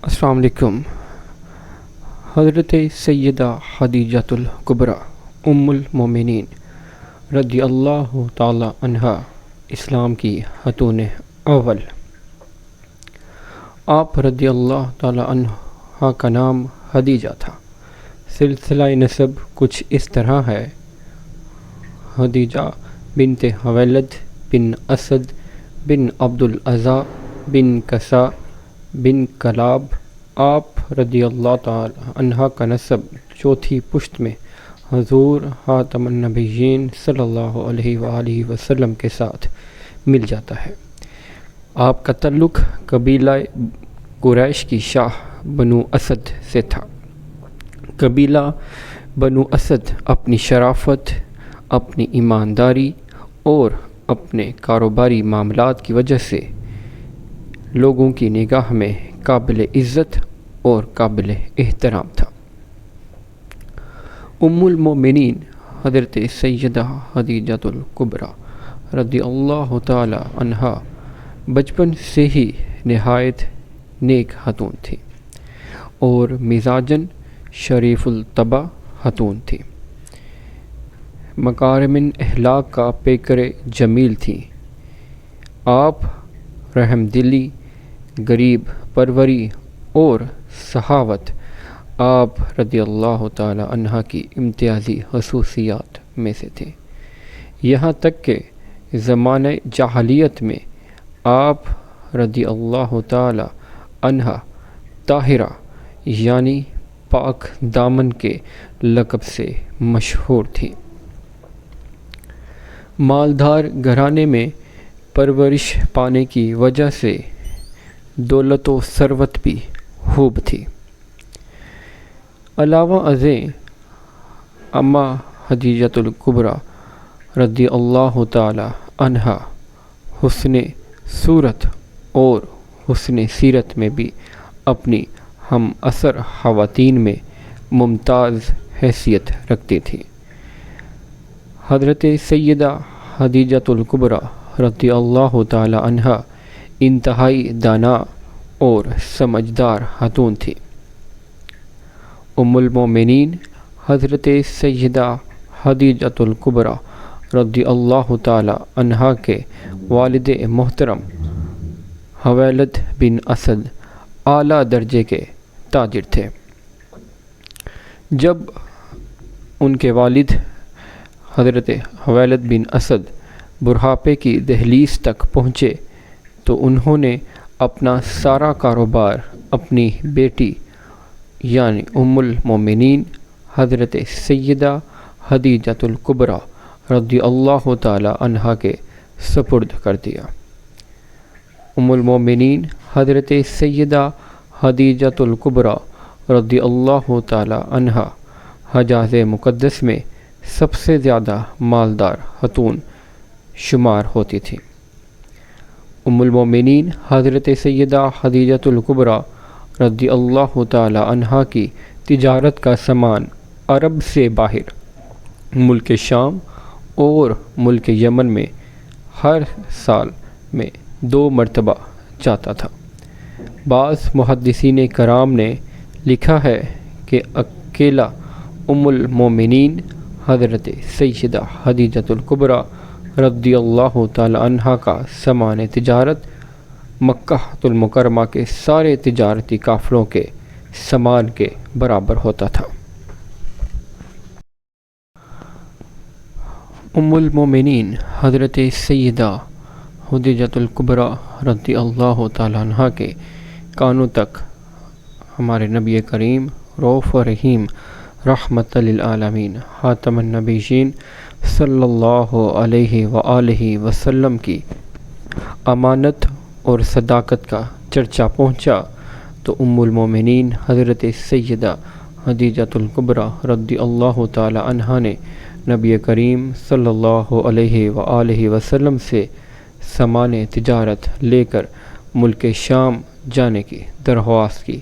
السلام علیکم۔ حضرت سیدہ خدیجۃ الکبریٰ ام المومنین رضی اللہ تعالی عنہا اسلام کی خاتون اول۔ آپ رضی اللہ تعالی عنہ کا نام خدیجہ تھا۔ سلسلہ نسب کچھ اس طرح ہے: خدیجہ بنت خویلد بن اسد بن عبد العزیٰ بن کسا بن کلاب۔ آپ رضی اللہ تعالی عنہ کا نسب چوتھی پشت میں حضور خاتم النبیین صلی اللہ علیہ وآلہ وسلم کے ساتھ مل جاتا ہے۔ آپ کا تعلق قبیلہ قریش کی شاہ بنو اسد سے تھا۔ قبیلہ بنو اسد اپنی شرافت، اپنی ایمانداری اور اپنے کاروباری معاملات کی وجہ سے لوگوں کی نگاہ میں قابل عزت اور قابل احترام تھا۔ ام المومنین حضرت سیدہ خدیجۃ الکبریٰ رضی اللہ تعالی عنہا بچپن سے ہی نہایت نیک خاتون تھی اور مزاجاً شریف الطبع خاتون تھی۔ مکارم اخلاق کا پیکر جمیل تھی۔ آپ رحم دلی، غریب پروری اور سخاوت آپ رضی اللہ تعالی عنہ کی امتیازی خصوصیات میں سے تھے۔ یہاں تک کہ زمانہ جاہلیت میں آپ رضی اللہ تعالی عنہ طاہرہ یعنی پاک دامن کے لقب سے مشہور تھی۔ مالدار گھرانے میں پرورش پانے کی وجہ سے دولت و ثروت بھی خوب تھی۔ علاوہ ازیں اماں خدیجۃ الکبریٰ رضی اللہ تعالی عنہا حسن صورت اور حسن سیرت میں بھی اپنی ہم عصر خواتین میں ممتاز حیثیت رکھتی تھی۔ حضرت سیدہ خدیجۃ الکبریٰ رضی اللہ تعالی عنہا انتہائی دانا اور سمجھدار خاتون تھی۔ ام المومنین حضرت سیدہ خدیجۃ الکبریٰ رضی اللہ تعالی عنہا کے والد محترم خویلد بن اسد اعلیٰ درجے کے تاجر تھے۔ جب ان کے والد حضرت خویلد بن اسد بڑھاپے کی دہلیز تک پہنچے تو انہوں نے اپنا سارا کاروبار اپنی بیٹی یعنی ام المومنین حضرت سیدہ خدیجۃ الکبریٰ رضی اللہ تعالی عنہا کے سپرد کر دیا۔ ام المومنین حضرت سیدہ خدیجۃ الکبریٰ رضی اللہ تعالی عنہا حجاز مقدس میں سب سے زیادہ مالدار خاتون شمار ہوتی تھی۔ ام المومنین حضرت سیدہ خدیجۃ الکبریٰ رضی اللہ تعالی عنہا کی تجارت کا سامان عرب سے باہر ملک شام اور ملک یمن میں ہر سال میں 2 مرتبہ جاتا تھا۔ بعض محدثین کرام نے لکھا ہے کہ اکیلا ام المومنین حضرت سیدہ خدیجۃ الکبریٰ رضی اللہ تعالی عنہا کا سامان تجارت مکہ المکرمہ کے سارے تجارتی قافلوں کے سامان کے برابر ہوتا تھا۔ ام المومنین حضرت سیدہ خدیجۃ الکبریٰ رضی اللہ تعالی عنہا کے کانوں تک ہمارے نبی کریم رؤوف رحیم رحمت للعالمین خاتم النبیین صلی اللہ علیہ وآلہ وسلم کی امانت اور صداقت کا چرچا پہنچا تو ام المومنین حضرت سیدہ خدیجۃ الکبریٰ رضی اللہ تعالی عنہا نے نبی کریم صلی اللہ علیہ وآلہ وسلم سے سامان تجارت لے کر ملک شام جانے کی درخواست کی،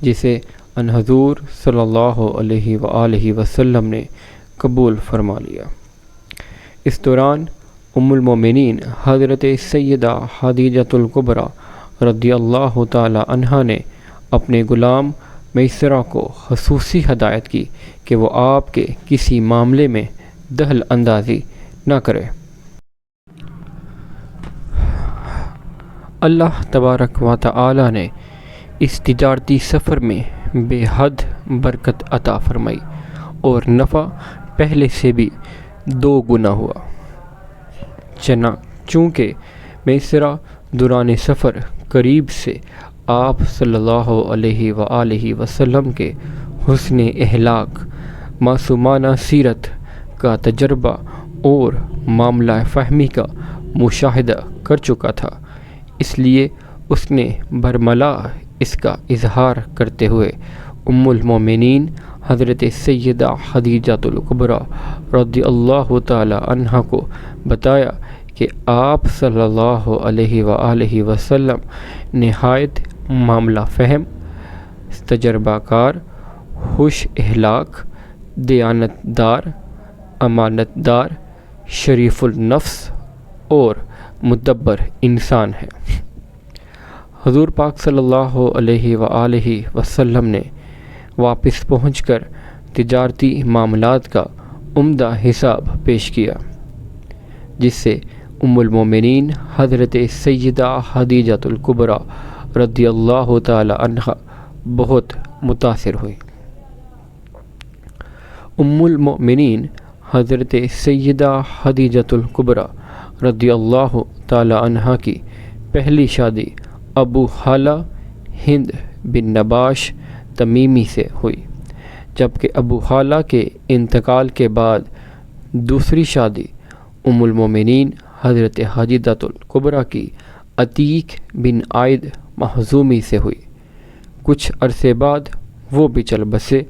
جسے ان حضور صلی اللہ علیہ وآلہ وسلم نے قبول فرما لیا۔ اس دوران ام المومنین حضرت سیدہ خدیجۃ الکبریٰ رضی اللہ تعالی عنہا نے اپنے غلام میسرہ کو خصوصی ہدایت کی کہ وہ آپ کے کسی معاملے میں دخل اندازی نہ کرے۔ اللہ تبارک و تعالی نے اس تجارتی سفر میں بے حد برکت عطا فرمائی اور نفع پہلے سے بھی 2 گنا ہوا۔ چونکہ میسرہ دوران سفر قریب سے آپ صلی اللہ علیہ وآلہ وسلم کے حسن اخلاق، معصومانہ سیرت کا تجربہ اور معاملہ فہمی کا مشاہدہ کر چکا تھا، اس لیے اس نے برملا اس کا اظہار کرتے ہوئے ام المومنین حضرت سیدہ خدیجہ الکبریٰ رضی اللہ تعالی عنہا کو بتایا کہ آپ صلی اللہ علیہ وآلہ وسلم نہایت معاملہ فہم، تجربہ کار، خوش اخلاق، دیانت دار، امانت دار، شریف النفس اور مدبر انسان ہے۔ حضور پاک صلی اللہ علیہ وآلہ وسلم نے واپس پہنچ کر تجارتی معاملات کا عمدہ حساب پیش کیا، جس سے ام المومنین حضرت سیدہ خدیجہ الکبریٰ رضی اللہ تعالی عنہا بہت متاثر ہوئی۔ ام المومنین حضرت سیدہ خدیجہ الکبریٰ رضی اللہ تعالی عنہا کی پہلی شادی ابو خالہ ہند بن نباش تمیمی سے ہوئی، جبکہ ابو خالہ کے انتقال کے بعد دوسری شادی ام المومنین حضرت خدیجہ الکبریٰ کی عتیق بن عائد مخزومی سے ہوئی۔ کچھ عرصے بعد وہ بھی چل بسے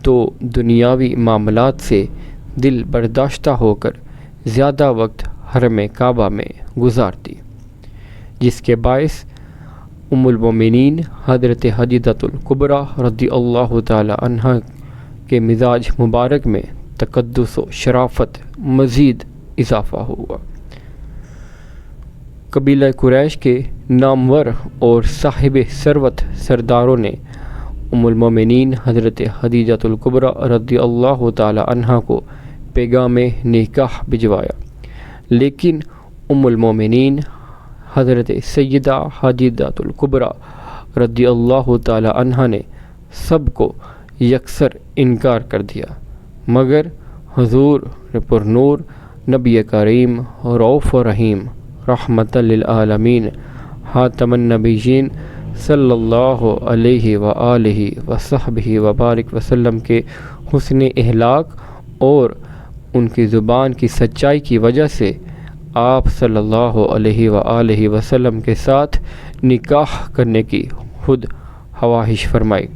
تو دنیاوی معاملات سے دل برداشتہ ہو کر زیادہ وقت حرم کعبہ میں گزارتی، جس کے باعث ام المومنین حضرت خدیجہ الکبریٰ رضی اللہ تعالی عنہا کے مزاج مبارک میں تقدس و شرافت مزید اضافہ ہوا۔ قبیلہ قریش کے نامور اور صاحب ثروت سرداروں نے ام المومنین حضرت خدیجہ الکبریٰ رضی اللہ تعالی عنہا کو پیغام نکاح بھجوایا، لیکن ام المومنین حضرت سیدہ خدیجہ الکبریٰ رضی اللہ تعالی عنہا نے سب کو یکسر انکار کر دیا، مگر حضور پر نور نبی کریم رؤوف رحیم رحمت للعالمین خاتم النبیین صلی اللہ علیہ وآلہ وصحبہ وبارک وسلم کے حسن اخلاق اور ان کی زبان کی سچائی کی وجہ سے آپ صلی اللہ علیہ وآلہ وسلم کے ساتھ نکاح کرنے کی خود خواہش فرمائی۔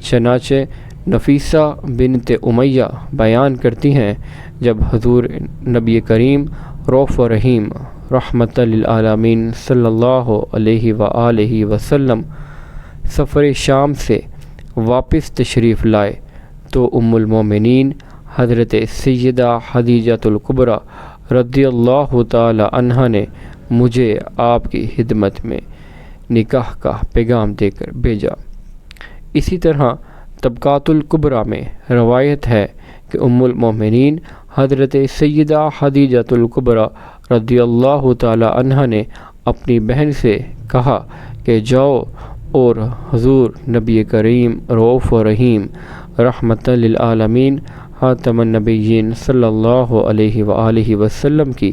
چنانچہ نفیسہ بنت امیہ بیان کرتی ہیں، جب حضور نبی کریم رؤوف رحیم رحمت للعالمین صلی اللہ علیہ وآلہ وسلم سفر شام سے واپس تشریف لائے تو ام المومنین حضرت سیدہ خدیجہ الکبریٰ رضی اللہ تعالی عنہا نے مجھے آپ کی خدمت میں نکاح کا پیغام دے کر بھیجا۔ اسی طرح طبقات الکبریٰ میں روایت ہے کہ ام المومنین حضرت سیدہ خدیجہ الکبریٰ رضی اللہ تعالی عنہا نے اپنی بہن سے کہا کہ جاؤ اور حضور نبی کریم رؤوف رحیم رحمت للعالمین خاتم النبیین صلی اللہ علیہ وآلہ وسلم کی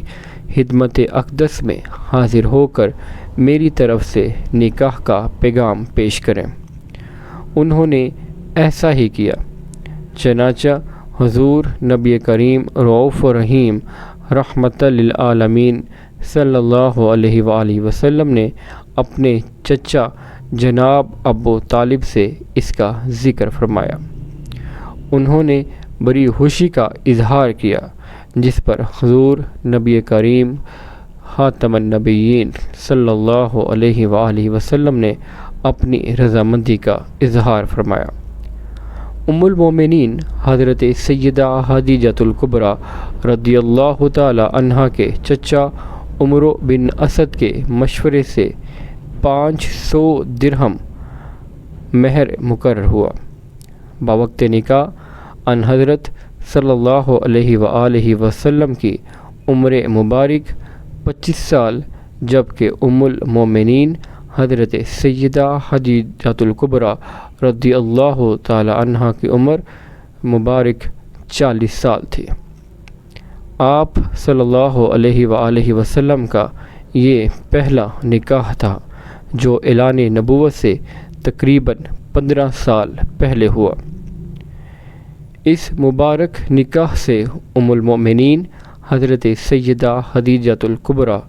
خدمت اقدس میں حاضر ہو کر میری طرف سے نکاح کا پیغام پیش کریں۔ انہوں نے ایسا ہی کیا، چنانچہ حضور نبی کریم رؤوف رحیم رحمت للعالمین صلی اللہ علیہ وآلہ وسلم نے اپنے چچا جناب ابو طالب سے اس کا ذکر فرمایا۔ انہوں نے بڑی خوشی کا اظہار کیا، جس پر حضور نبی کریم خاتم النبیین صلی اللہ علیہ وآلہ وسلم نے اپنی رضامندی کا اظہار فرمایا۔ ام المومنین حضرت سیدہ خدیجہ الکبریٰ رضی اللہ تعالی عنہا کے چچا عمرو بن اسد کے مشورے سے 500 درہم مہر مقرر ہوا۔ بوقت نکاح ان حضرت صلی اللہ علیہ وآلہ وسلم کی عمر مبارک 25 سال، جبکہ ام المومنین حضرت سیدہ خدیجہ الکبریٰ رضی اللہ تعالی عنہ کی عمر مبارک 40 سال تھی۔ آپ صلی اللہ علیہ وآلہ وسلم کا یہ پہلا نکاح تھا جو اعلان نبوت سے تقریباً 15 سال پہلے ہوا۔ اس مبارک نکاح سے ام المومنین حضرت سیدہ خدیجہ الکبریٰ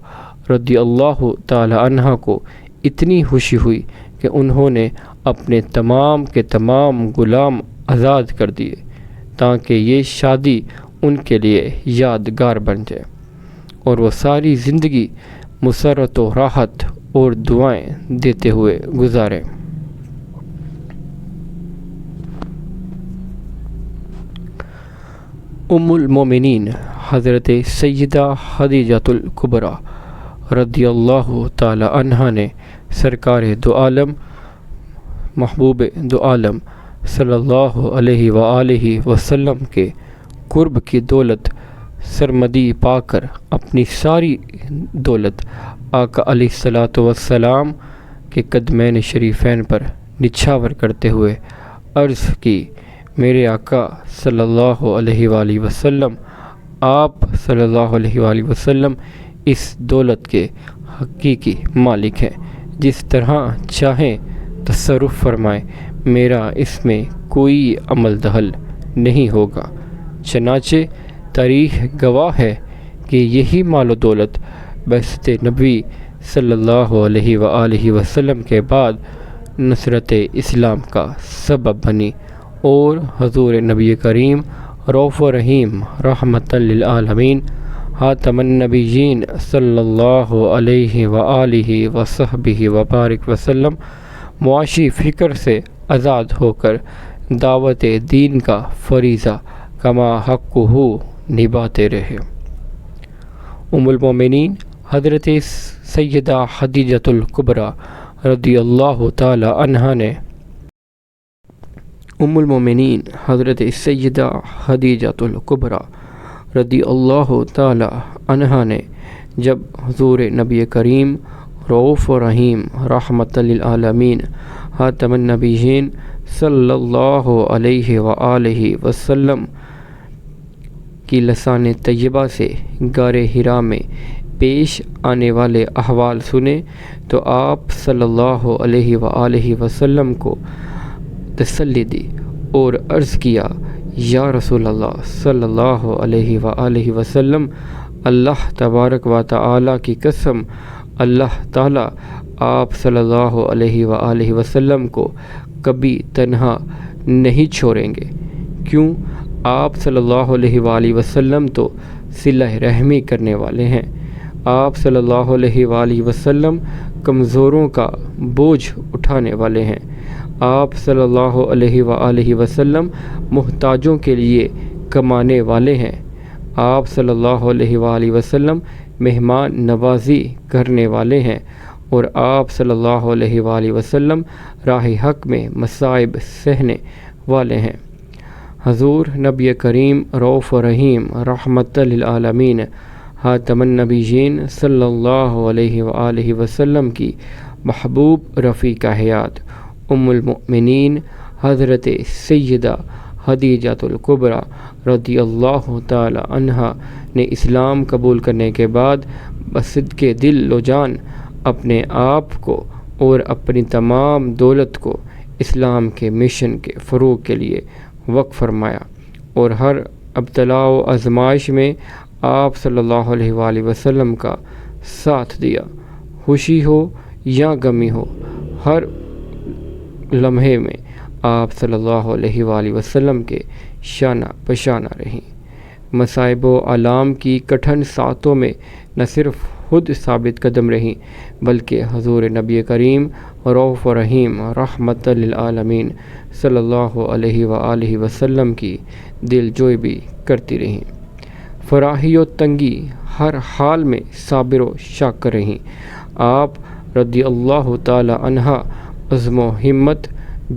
رضی اللہ تعالی عنہ کو اتنی خوشی ہوئی کہ انہوں نے اپنے تمام کے تمام غلام آزاد کر دیے تاکہ یہ شادی ان کے لیے یادگار بن جائے اور وہ ساری زندگی مسرت و راحت اور دعائیں دیتے ہوئے گزاریں۔ ام المومنین حضرت سیدہ خدیجہ الکبریٰ رضی اللہ تعالی عنہ نے سرکار دو عالم محبوب دو عالم صلی اللہ علیہ وآلہ وسلم کے قرب کی دولت سرمدی پا کر اپنی ساری دولت آقا علیہ الصلاۃ والسلام کے قدمین شریفین پر نچھاور کرتے ہوئے عرض کی، میرے آقا صلی اللہ علیہ وآلہ وسلم، آپ صلی اللہ علیہ وآلہ وسلم اس دولت کے حقیقی مالک ہیں، جس طرح چاہیں تصرف فرمائیں، میرا اس میں کوئی عمل دخل نہیں ہوگا۔ چنانچہ تاریخ گواہ ہے کہ یہی مال و دولت بعثت نبی صلی اللہ علیہ وآلہ وسلم کے بعد نصرت اسلام کا سبب بنی اور حضور نبی کریم رؤوف و رحیم رحمۃ للعالمین خاتم النبیین صلی اللہ علیہ وآلہ وصحبہ وبارک وسلم معاشی فکر سے آزاد ہو کر دعوت دین کا فریضہ کما حق ہو نبھاتے رہے۔ ام المومنین حضرت سیدہ خدیجہ الکبریٰ رضی اللہ تعالی عنہ نے ام المومنین حضرت سیدہ خدیجہ الکبریٰ رضی اللہ تعالی عنہ نے جب حضور نبی کریم رؤوف و رحیم رحمۃ للعالمین خاتم النبیین صلی اللہ علیہ وآلہ وسلم کی لسان طیبہ سے غار حرا میں پیش آنے والے احوال سنے تو آپ صلی اللہ علیہ وآلہ وسلم کو تسلی دی اور عرض کیا، یا رسول اللہ صلی اللہ علیہ وآلہ وسلم، اللہ تبارک و تعالی کی قسم، اللہ تعالی آپ صلی اللہ علیہ وآلہ وسلم کو کبھی تنہا نہیں چھوڑیں گے۔ کیوں؟ آپ صلی اللہ علیہ وآلہ وسلم تو صلہ رحمی کرنے والے ہیں۔ آپ صلی اللہ علیہ وآلہ وسلم کمزوروں کا بوجھ اٹھانے والے ہیں۔ آپ صلی اللہ علیہ وآلہ وسلم محتاجوں کے لیے کمانے والے ہیں۔ آپ صلی اللہ علیہ وآلہ وسلم مہمان نوازی کرنے والے ہیں، اور آپ صلی اللہ علیہ وآلہ وسلم راہ حق میں مصائب سہنے والے ہیں۔ حضور نبی کریم رؤوف و رحیم رحمۃ للعالمین خاتم النبیین صلی اللہ علیہ وآلہ وسلم کی محبوب رفیقہ حیات ام المؤمنین حضرت سیدہ خدیجہ الکبریٰ رضی اللہ تعالی عنہ نے اسلام قبول کرنے کے بعد بصدق دل و جان اپنے آپ کو اور اپنی تمام دولت کو اسلام کے مشن کے فروغ کے لیے وقف فرمایا، اور ہر ابتلاء و آزمائش میں آپ صلی اللہ علیہ وآلہ وسلم کا ساتھ دیا۔ خوشی ہو یا غمی ہو، ہر لمحے میں آپ صلی اللہ علیہ وآلہ وسلم کے شانہ بشانہ رہیں۔ مصائب و آلام کی کٹھن ساعتوں میں نہ صرف خود ثابت قدم رہیں بلکہ حضور نبی کریم رؤوف و رحیم رحمۃ للعالمین صلی اللہ علیہ وآلہ وسلم کی دل جوئی بھی کرتی رہیں۔ فراخی و تنگی ہر حال میں صابر و شاکر رہیں۔ آپ رضی اللہ تعالی عنہ عزم و ہمت،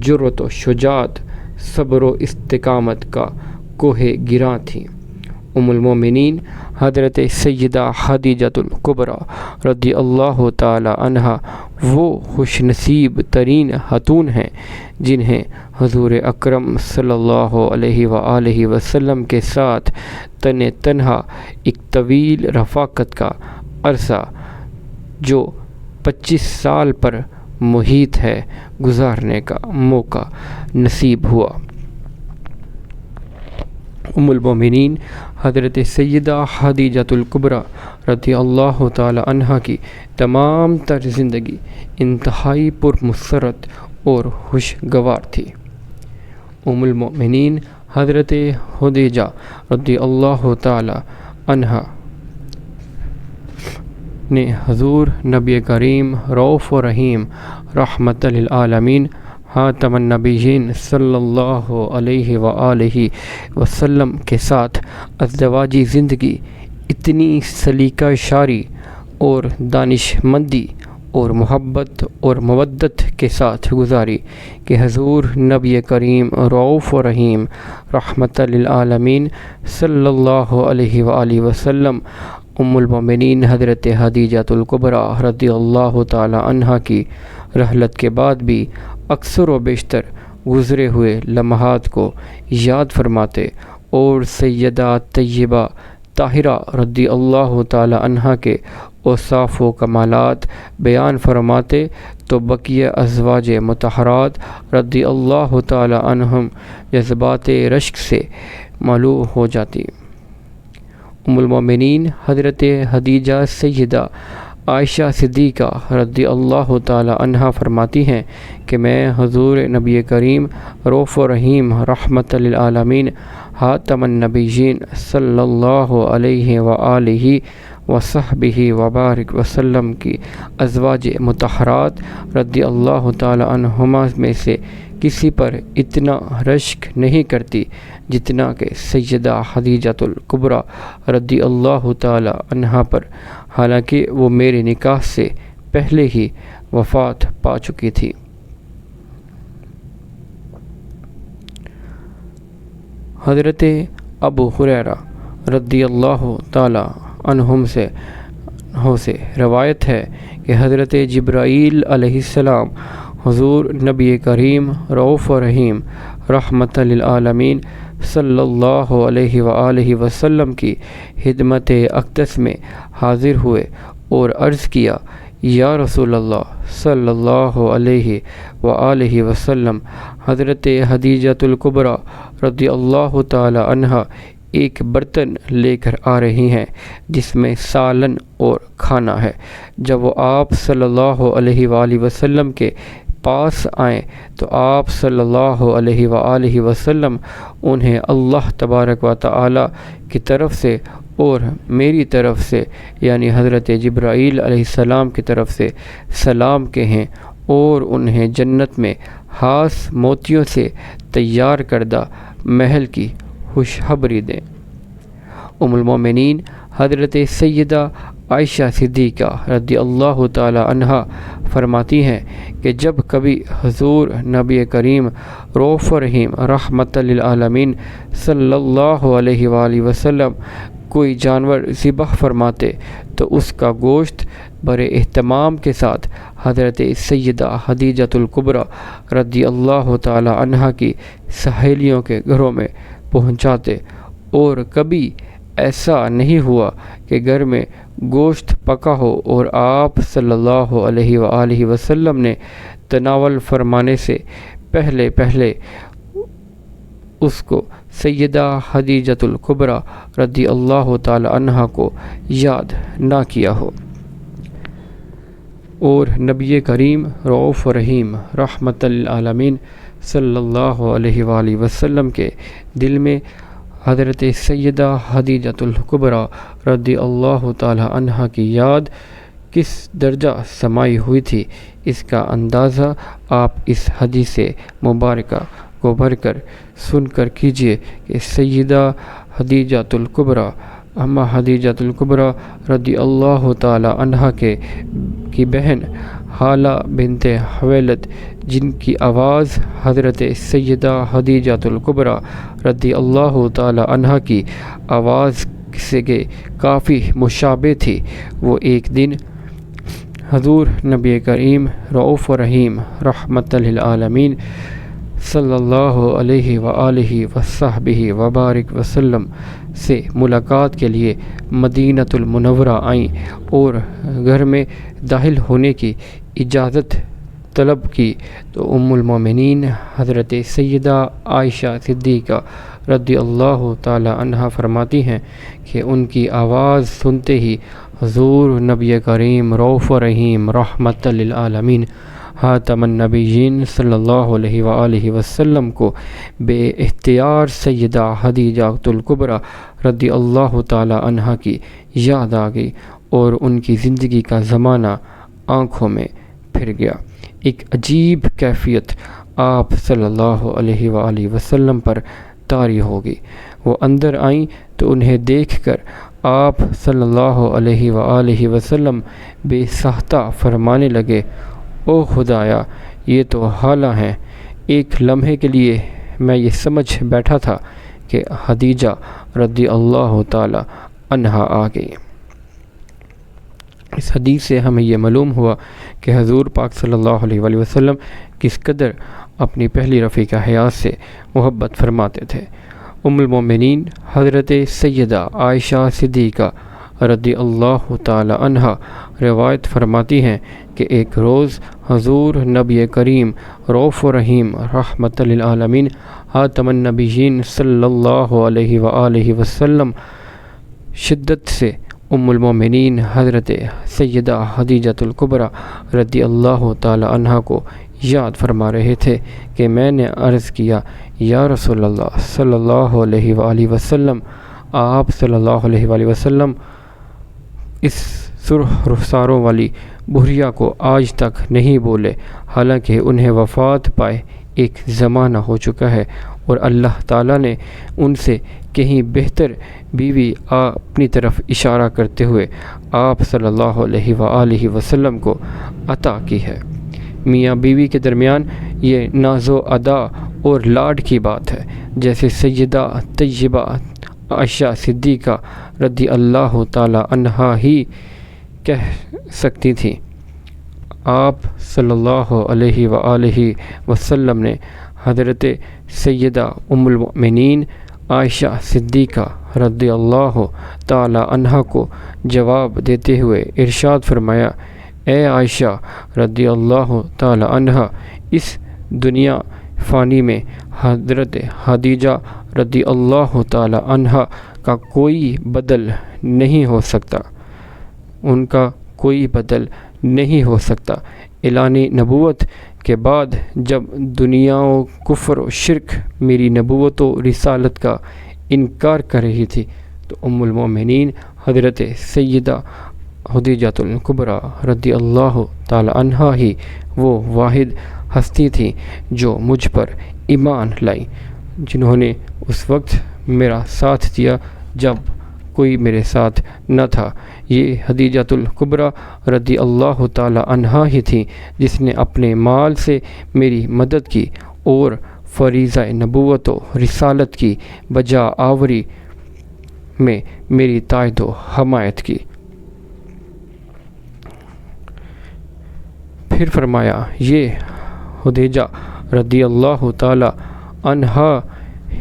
جرأت و شجاعت، صبر و استقامت کا کوہ گراں تھیں۔ ام المومنین حضرت سیدہ خدیجۃ الکبریٰ رضی اللہ تعالی عنہا وہ خوش نصیب ترین خاتون ہیں جنہیں حضور اکرم صلی اللہ علیہ وآلہ وسلم کے ساتھ تنہا ایک طویل رفاقت کا عرصہ جو 25 سال پر محیط ہے گزارنے کا موقع نصیب ہوا۔ ام المومنین حضرت سیدہ خدیجۃ الکبریٰ رضی اللہ تعالی عنہا کی تمام تر زندگی انتہائی پرمسرت اور خوشگوار تھی۔ ام المومنین حضرت خدیجہ رضی اللہ تعالی عنہا نے حضور نبی کریم رؤوف و رحیم رحمت للعالمین خاتم النبیین صلی اللہ علیہ وآلہ وسلم کے ساتھ ازدواجی زندگی اتنی سلیقہ شعری اور دانش مندی اور محبت اور مودت کے ساتھ گزاری کہ حضور نبی کریم رؤوف و رحیم رحمت للعالمین صلی اللہ علیہ وآلہ وسلم ام المومنین حضرت خدیجۃ الکبریٰ رضی اللہ تعالی عنہا کی رحلت کے بعد بھی اکثر و بیشتر گزرے ہوئے لمحات کو یاد فرماتے اور سیدہ طیبہ طاہرہ رضی اللہ تعالی عنہا کے اوصاف و کمالات بیان فرماتے تو بقیہ ازواج مطہرات رضی اللہ تعالی عنہم جذبات رشک سے ملو ہو جاتی۔ ام المومنین حضرت خدیجہ سیدہ عائشہ صدیقہ رضی اللہ تعالی عنہا فرماتی ہیں کہ میں حضور نبی کریم رؤوف و رحیم رحمت للعالمین خاتم النبیین صلی اللہ علیہ وآلہ وصحبہ وبارک وسلم کی ازواج مطہرات رضی اللہ تعالی عنہما میں سے کسی پر اتنا رشک نہیں کرتی جتنا کہ سیدہ خدیجۃ الکبریٰ رضی اللہ تعالی عنہا پر، حالانکہ وہ میرے نکاح سے پہلے ہی وفات پا چکی تھی۔ حضرت ابو ہریرہ رضی اللہ تعالی عنہم سے روایت ہے کہ حضرت جبرائیل علیہ السلام حضور نبی کریم رؤوف و رحیم رحمت للعالمین صلی اللہ علیہ وآلہ وسلم کی خدمت اقدس میں حاضر ہوئے اور عرض کیا، یا رسول اللہ صلی اللہ علیہ وآلہ وسلم، حضرت خدیجۃ الکبریٰ رضی اللہ تعالی عنہا ایک برتن لے کر آ رہی ہیں جس میں سالن اور کھانا ہے۔ جب وہ آپ صلی اللہ علیہ وآلہ وسلم کے پاس آئیں تو آپ صلی اللہ علیہ وآلہ وسلم انہیں اللہ تبارک و تعالی کی طرف سے اور میری طرف سے یعنی حضرت جبرائیل علیہ السلام کی طرف سے سلام کہیں اور انہیں جنت میں خاص موتیوں سے تیار کردہ محل کی خوشخبری دیں۔ ام المومنین حضرت سیدہ عائشہ صدیقہ رضی اللہ تعالی عنہا فرماتی ہیں کہ جب کبھی حضور نبی کریم رؤوف و رحیم رحمت للعالمین صلی اللہ علیہ وآلہ وسلم کوئی جانور ذبح فرماتے تو اس کا گوشت بڑے اہتمام کے ساتھ حضرت سیدہ خدیجۃ الکبریٰ رضی اللہ تعالی عنہا کی سہیلیوں کے گھروں میں پہنچاتے، اور کبھی ایسا نہیں ہوا کہ گھر میں گوشت پکا ہو اور آپ صلی اللہ علیہ وآلہ وسلم نے تناول فرمانے سے پہلے اس کو سیدہ خدیجۃ الکبریٰ رضی اللہ تعالی عنہا کو یاد نہ کیا ہو۔ اور نبی کریم رؤوف و رحیم رحمت للعالمین صلی اللہ علیہ وآلہ وسلم کے دل میں حضرت سیدہ خدیجۃ الکبریٰ رضی اللہ تعالی عنہا کی یاد کس درجہ سمائی ہوئی تھی، اس کا اندازہ آپ اس حدیث مبارکہ کو پڑھ کر سن کر کیجیے کہ سیدہ خدیجۃ الکبریٰ اما خدیجۃ الکبریٰ رضی اللہ تعالی عنہا کی بہن حالہ بنت خویلد، جن کی آواز حضرت سیدہ خدیجۃ الکبریٰ رضی اللہ تعالی عنہا کی آواز سے کافی مشابہ تھی، وہ ایک دن حضور نبی کریم رؤوف رحیم رحمت للعالمین صلی اللہ علیہ وآلہ وصحبہ وبارک وسلم سے ملاقات کے لیے مدینۃ المنورہ آئیں اور گھر میں داخل ہونے کی اجازت طلب کی تو ام المومنین حضرت سیدہ عائشہ صدیقہ رضی اللہ تعالی عنہا فرماتی ہیں کہ ان کی آواز سنتے ہی حضور نبی کریم رؤوف رحیم رحمت للعالمین خاتم النبیین صلی اللہ علیہ وآلہ وسلم کو بے اختیار سیدہ خدیجۃ الکبریٰ رضی اللہ تعالی عنہا کی یاد آ گئی اور ان کی زندگی کا زمانہ آنکھوں میں پھر گیا۔ ایک عجیب کیفیت آپ صلی اللہ علیہ وآلہ وسلم پر طاری ہوگی۔ وہ اندر آئیں تو انہیں دیکھ کر آپ صلی اللہ علیہ وآلہ وسلم بے ساختہ فرمانے لگے، او خدایا، یہ تو حالہ ہیں۔ ایک لمحے کے لیے میں یہ سمجھ بیٹھا تھا کہ خدیجہ رضی اللہ تعالی عنہا آ گئی۔ اس حدیث سے ہمیں یہ معلوم ہوا کہ حضور پاک صلی اللہ علیہ وآلہ وسلم کس قدر اپنی پہلی رفیقہ حیات سے محبت فرماتے تھے۔ ام المومنین حضرت سیدہ عائشہ صدیقہ رضی اللہ تعالی عنہا روایت فرماتی ہیں کہ ایک روز حضور نبی کریم رؤوف رحیم رحمت للعالمین خاتم النبیین صلی اللہ علیہ وآلہ وسلم شدت سے ام المومنین حضرت سیدہ خدیجۃ الکبریٰ رضی اللہ تعالی عنہا کو یاد فرما رہے تھے کہ میں نے عرض کیا، یا رسول اللہ صلی اللہ علیہ وآلہ وسلم، آپ صلی اللہ علیہ وآلہ وسلم اس سرخ رخساروں والی بحریہ کو آج تک نہیں بولے، حالانکہ انہیں وفات پائے ایک زمانہ ہو چکا ہے اور اللہ تعالیٰ نے ان سے کہیں بہتر بیوی اپنی طرف اشارہ کرتے ہوئے آپ صلی اللہ علیہ وآلہ وسلم کو عطا کی ہے۔ میاں بیوی کے درمیان یہ ناز و ادا اور لاڈ کی بات ہے، جیسے سیدہ طیبہ عائشہ صدیقہ رضی اللہ تعالی عنہا ہی کہہ سکتی تھیں۔ آپ صلی اللہ علیہ وآلہ وسلم نے حضرت سیدہ ام المؤمنین عائشہ صدیقہ رضی اللہ تعالی عنہا کو جواب دیتے ہوئے ارشاد فرمایا، اے عائشہ رضی اللہ تعالی عنہا، اس دنیا فانی میں حضرت خدیجہ رضی اللہ تعالی عنہا کا کوئی بدل نہیں ہو سکتا، ان کا کوئی بدل نہیں ہو سکتا۔ اعلان نبوت کے بعد جب دنیا و کفر و شرک میری نبوت و رسالت کا انکار کر رہی تھی تو ام المومنین حضرت سیدہ خدیجۃ الکبریٰ رضی اللہ تعالی عنہا ہی وہ واحد ہستی تھی جو مجھ پر ایمان لائی، جنہوں نے اس وقت میرا ساتھ دیا جب کوئی میرے ساتھ نہ تھا۔ یہ خدیجۃ الکبریٰ رضی اللہ تعالی عنہا ہی تھی جس نے اپنے مال سے میری مدد کی اور فریضہ نبوت و رسالت کی بجا آوری میں میری تائید و حمایت کی۔ پھر فرمایا، یہ خدیجہ رضی اللہ تعالی عنہا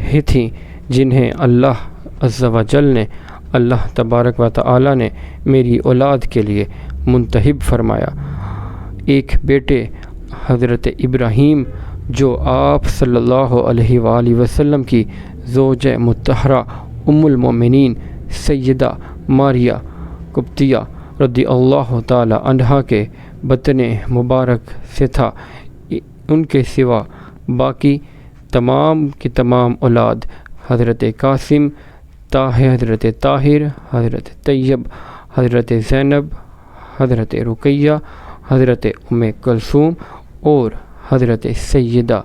ہی تھیں جنہیں اللہ عز و جل نے، اللہ تبارک و تعالی نے میری اولاد کے لیے منتخب فرمایا۔ ایک بیٹے حضرت ابراہیم جو آپ صلی اللہ علیہ وآلہ وسلم کی زوجہ مطہرہ ام المومنین سیدہ ماریہ قبطیہ رضی اللہ تعالی عنہا کے بطن مبارک سے تھا، ان کے سوا باقی تمام کی تمام اولاد حضرت قاسم، حضرت طاہر، حضرت طیب، حضرت زینب، حضرت رقیہ، حضرت ام کلثوم اور حضرت سیدہ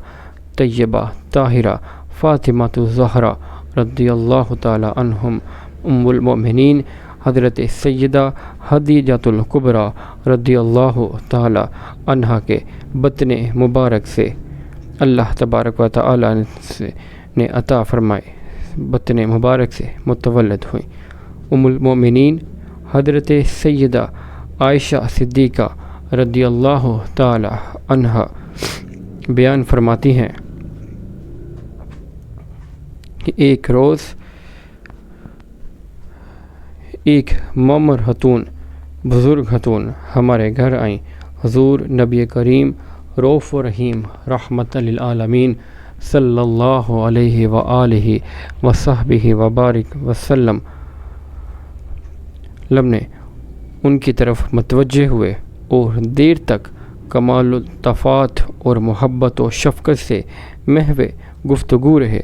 طیبہ طاہرہ فاطمہ الزہرا رضی اللہ تعالی عنہم ام المؤمنین حضرت سیدہ خدیجۃ الکبریٰ رضی اللہ تعالی عنہا کے بطن مبارک سے اللہ تبارک و تعالی نے عطا فرمائے بطن مبارک سے متولد ہوئیں۔ ام المؤمنین حضرت سیدہ عائشہ صدیقہ رضی اللہ تعالی عنہا بیان فرماتی ہیں کہ ایک روز ایک معمر خاتون بزرگ خاتون ہمارے گھر آئیں۔ حضور نبی کریم رؤوف رحیم رحمت للعالمین صلی اللہ علیہ وآلہ وصحبہ وبارک وسلم نے ان کی طرف متوجہ ہوئے اور دیر تک کمال الطاعت اور محبت و شفقت سے محو گفتگو رہے۔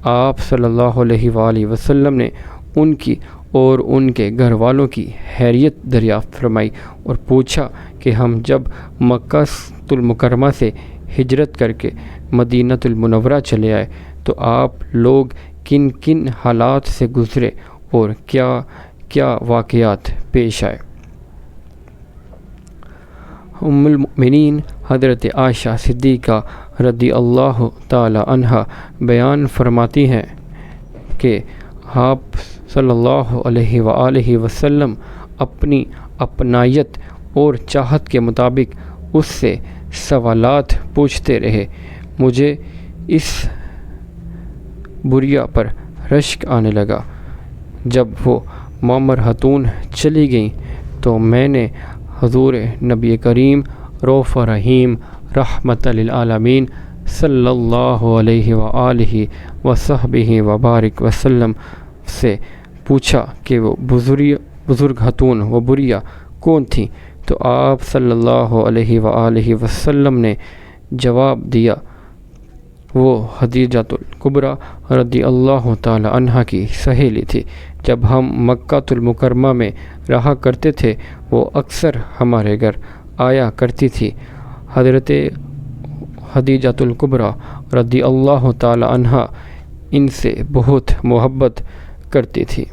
آپ صلی اللہ علیہ وآلہ وسلم نے ان کی اور ان کے گھر والوں کی خیریت دریافت فرمائی اور پوچھا کہ ہم جب مکہ المکرمہ سے ہجرت کر کے مدینہ المنورہ چلے آئے تو آپ لوگ کن کن حالات سے گزرے اور کیا کیا واقعات پیش آئے۔ ام المؤمنین حضرت عائشہ صدیقہ رضی اللہ تعالی عنہا بیان فرماتی ہیں کہ آپ صلی اللہ علیہ وآلہ وسلم اپنی اپنائیت اور چاہت کے مطابق اس سے سوالات پوچھتے رہے۔ مجھے اس بریہ پر رشک آنے لگا۔ جب وہ معمر خاتون چلی گئیں تو میں نے حضور نبی کریم رؤوف رحیم رحمت للعالمین صلی اللہ علیہ وآلہ وصحبہ وبارک وسلم سے پوچھا کہ وہ بزرگ خاتون و بریہ کون تھیں، تو آپ صلی اللہ علیہ وآلہ وسلم نے جواب دیا وہ خدیجۃ الکبریٰ رضی اللہ تعالی عنہا کی سہیلی تھی۔ جب ہم مکہ المکرمہ میں رہا کرتے تھے وہ اکثر ہمارے گھر آیا کرتی تھی۔ حضرت خدیجۃ الکبریٰ رضی اللہ تعالی عنہا ان سے بہت محبت کرتی تھی۔